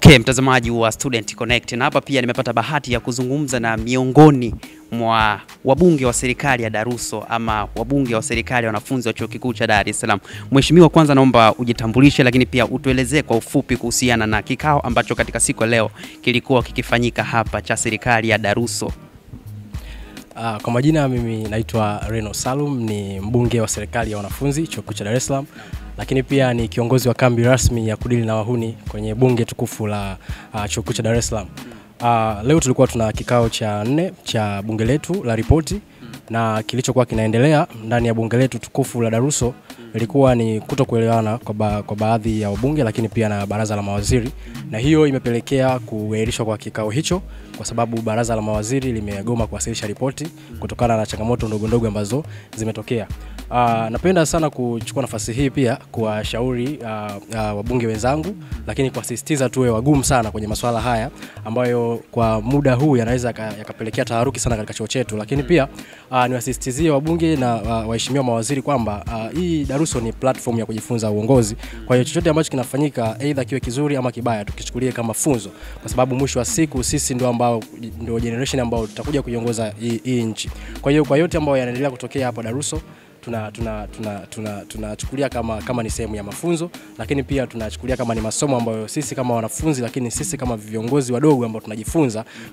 Okay, mtazamaji wa Student Connect, na hapa pia nimepata bahati ya kuzungumza na miongoni mwa wabunge wa serikali ya Daruso ama wabunge wa serikali ya wanafunzi wa Chuo Kikuu cha Dar es Salaam. Mheshimiwa, kwanza naomba ujitambulishe, lakini pia utuelezee kwa ufupi kuhusiana na kikao ambacho katika siku leo kilikuwa kikifanyika hapa cha serikali ya Daruso. Kwa majina mimi naitwa Reno Salum, ni mbunge wa serikali ya wanafunzi Chuo Kikuu cha Dar es Salaam, lakini pia ni kiongozi wa kambi rasmi ya kudili na wahuni kwenye bunge tukufu la Chuo Kikuu cha Dar es Salaam. Leo tulikuwa tuna kikao cha 4 cha bunge letu la ripoti, na kilichokuwa kinaendelea ndani ya bunge letu tukufu la Daruso ilikuwa ni kutokuelewana kwa baadhi ya wabunge, lakini pia na baraza la mawaziri, na hiyo imepelekea kuahirishwa kwa kikao hicho kwa sababu baraza la mawaziri limegoma kuwasilisha ripoti kutokana na changamoto ndogo ambazo zimetokea. Napenda sana kuchukua nafasi hii pia kuwashauri wabunge wenzangu, lakini kuasisitiza tuwe wagumu sana kwenye masuala haya ambayo kwa muda huu yanaweza yakapelekea taharuki sana katika chuo chetu, lakini pia niwasisitizie wabunge na waheshimiwa mawaziri kwamba hii Daruso ni platform ya kujifunza uongozi. Kwa hiyo chochote ambacho kinafanyika aidha kiwe kizuri ama kibaya, tukichukulie kama funzo, kwa sababu mwisho wa siku sisi ndio generation ambao tutakuja kuiongoza hii nchi. Kwa hiyo kwa yote ambayo yanaendelea kutokea hapa Daruso tunachukulia kama ni sehemu ya mafunzo, lakini pia tunachukulia kama ni masomo ambayo sisi kama wanafunzi, lakini sisi kama viongozi wadogo ambao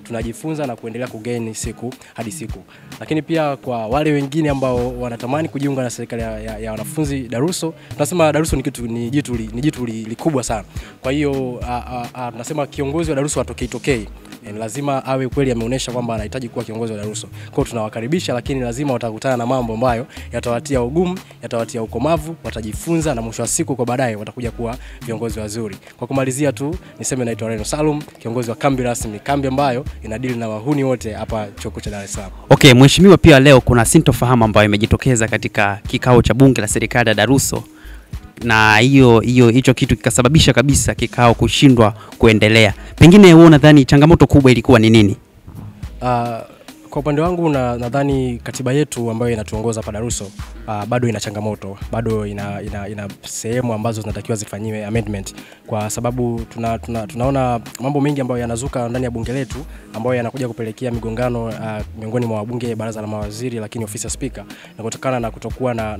tunajifunza na kuendelea kugain siku hadi siku. Lakini pia kwa wale wengine ambao wanatamani kujiunga na serikali ya wanafunzi Daruso, tunasema Daruso ni jitu likubwa sana. Kwa hiyo tunasema kiongozi wa Daruso atokei, lazima awe kweli ameonyesha kwamba anahitaji kuwa kiongozi wa Daruso. Kwa hiyo tunawakaribisha, lakini lazima watakutana na mambo ambayo yatawatia ugumu, yatawatia ukomavu, watajifunza na mwisho wa siku kwa baadaye watakuja kuwa viongozi wazuri. Kwa kumalizia tu niseme naitwa Reno Salum, kiongozi wa kambi rasmi, kambi ambayo inadili na wahuni wote hapa Chuo Kikuu cha Dar es Salaam. Okay, mheshimiwa, pia leo kuna sintofahamu ambayo imejitokeza katika kikao cha bunge la serikali ya Daruso, na hicho kitu kikasababisha kabisa kikao kushindwa kuendelea. Pengine wewe unadhani changamoto kubwa ilikuwa ni nini? Kwa upande wangu nadhani katiba yetu ambayo inatuongoza hapa Daruso bado ina changamoto, bado ina sehemu ambazo zinatakiwa zifanyiwe amendment, kwa sababu tunaona mambo mengi ambayo yanazuka ndani ya bunge letu ambayo yanakuja kupelekea migongano miongoni mwa wabunge, baraza la mawaziri, lakini ofisi ya speaker, na kutokana na kutokuwa na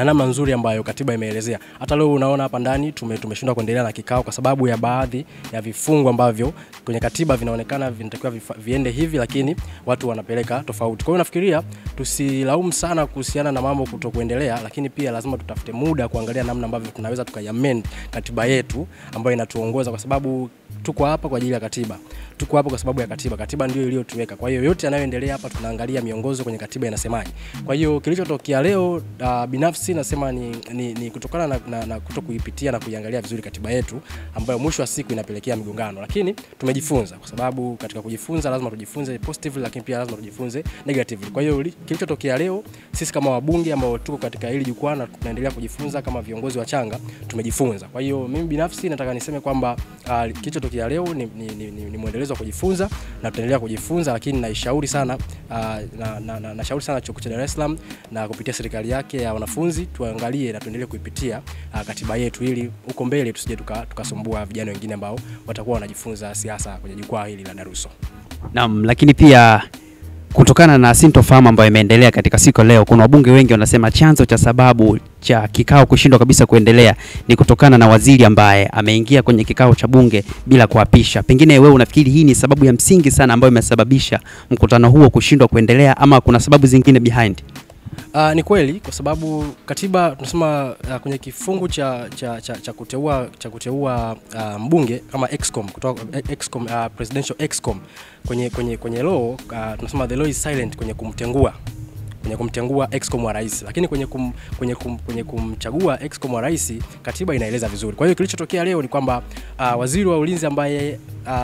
namna nzuri ambayo katiba imeelezea. Hata leo unaona hapa ndani tumeshindwa kuendelea na kikao kwa sababu ya baadhi ya vifungu ambavyo kwenye katiba vinaonekana vinatakiwa viende hivi, lakini watu wanapeleka tofauti. Kwa hiyo nafikiria tusilaumu sana kuhusiana na mambo kutokuendelea, lakini pia lazima tutafute muda kuangalia namna ambavyo tunaweza tukaiamend katiba yetu ambayo inatuongoza, kwa sababu tuko hapa kwa ajili ya katiba. Tuko hapa kwa sababu ya katiba. Katiba ndio iliyotuweka. Kwa hiyo yote yanayoendelea hapa tunaangalia miongozo kwenye katiba inasemaje. Kwa hiyo kilichotokea leo binafsi nasema ni kutokana na kutokuipitia na kuiangalia vizuri katiba yetu ambayo mwisho wa siku inapelekea migongano. Lakini tumejifunza, kwa sababu katika kujifunza lazima tujifunze positively, lakini pia lazima tujifunze negatively. Kwa hiyo kilichotokea leo, sisi kama wabunge ambao tuko katika hili jukwaa na tunaendelea kujifunza kama viongozi wachanga, tumejifunza. Kwa hiyo mimi binafsi nataka niseme kwamba kilichotokea leo ni muendelezo wa kujifunza na tutaendelea kujifunza, lakini naishauri sana nashauri sana Chuo Kikuu cha Dar es Salaam na kupitia serikali yake ya wanafunzi tuangalie na tuendelee kuipitia katiba yetu ili huko mbele tusije tukasumbua vijana wengine ambao watakuwa wanajifunza siasa kwenye jukwaa hili la Daruso. Naam, lakini pia kutokana na sintofahamu ambayo imeendelea katika siku leo, kuna wabunge wengi wanasema chanzo cha sababu cha kikao kushindwa kabisa kuendelea ni kutokana na waziri ambaye ameingia kwenye kikao cha bunge bila kuapisha. Pengine wewe unafikiri hii ni sababu ya msingi sana ambayo imesababisha mkutano huo kushindwa kuendelea, ama kuna sababu zingine behind? Ni kweli, kwa sababu katiba tunasema kwenye kifungu cha kuteua mbunge kama excom, kutoka excom, presidential excom, kwenye law tunasema the law is silent kwenye kumtengua excom wa rais, lakini kwenye kumchagua excom wa rais katiba inaeleza vizuri. Kwa hiyo kilichotokea leo ni kwamba waziri wa ulinzi ambaye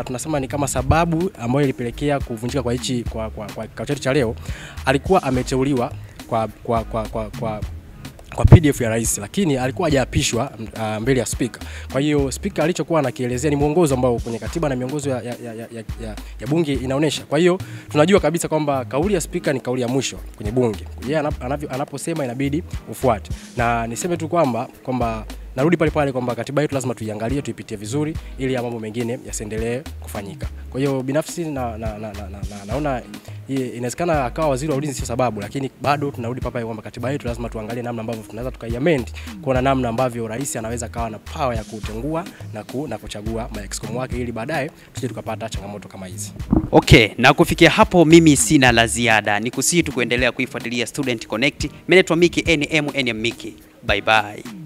tunasema ni kama sababu ambayo ilipelekea kuvunjika kwa hichi kwa kikao chetu cha leo, alikuwa ameteuliwa kwa PDF ya rais, lakini alikuwa hajaapishwa mbele ya speaker. Kwa hiyo speaker alichokuwa anakielezea ni mwongozo ambao kwenye katiba na miongozo ya bunge inaonesha. Kwa hiyo tunajua kabisa kwamba kauli ya speaker ni kauli ya mwisho kwenye bunge. Yeye anaposema inabidi ufuate. Na niseme tu kwamba narudi pale pale kwamba katiba yetu lazima tuiangalie, tuipitie vizuri ili mambo mengine yasiendelee kufanyika. Kwa hiyo binafsi naona inawezekana akawa waziri wa ulinzi sio sababu, lakini bado tunarudi pale kwamba katiba yetu lazima tuangalie namna ambavyo tunaweza tukaiamend kuona namna ambavyo rais anaweza kawa na power ya kutengua na kuchagua ma-excom wake ili baadaye tuje tukapata changamoto kama hizi. Okay, na kufikia hapo mimi sina la ziada. Nikusii tu kuendelea kuifuatilia Student Connect. Mimi naitwa Miki NM Miki. Bye bye.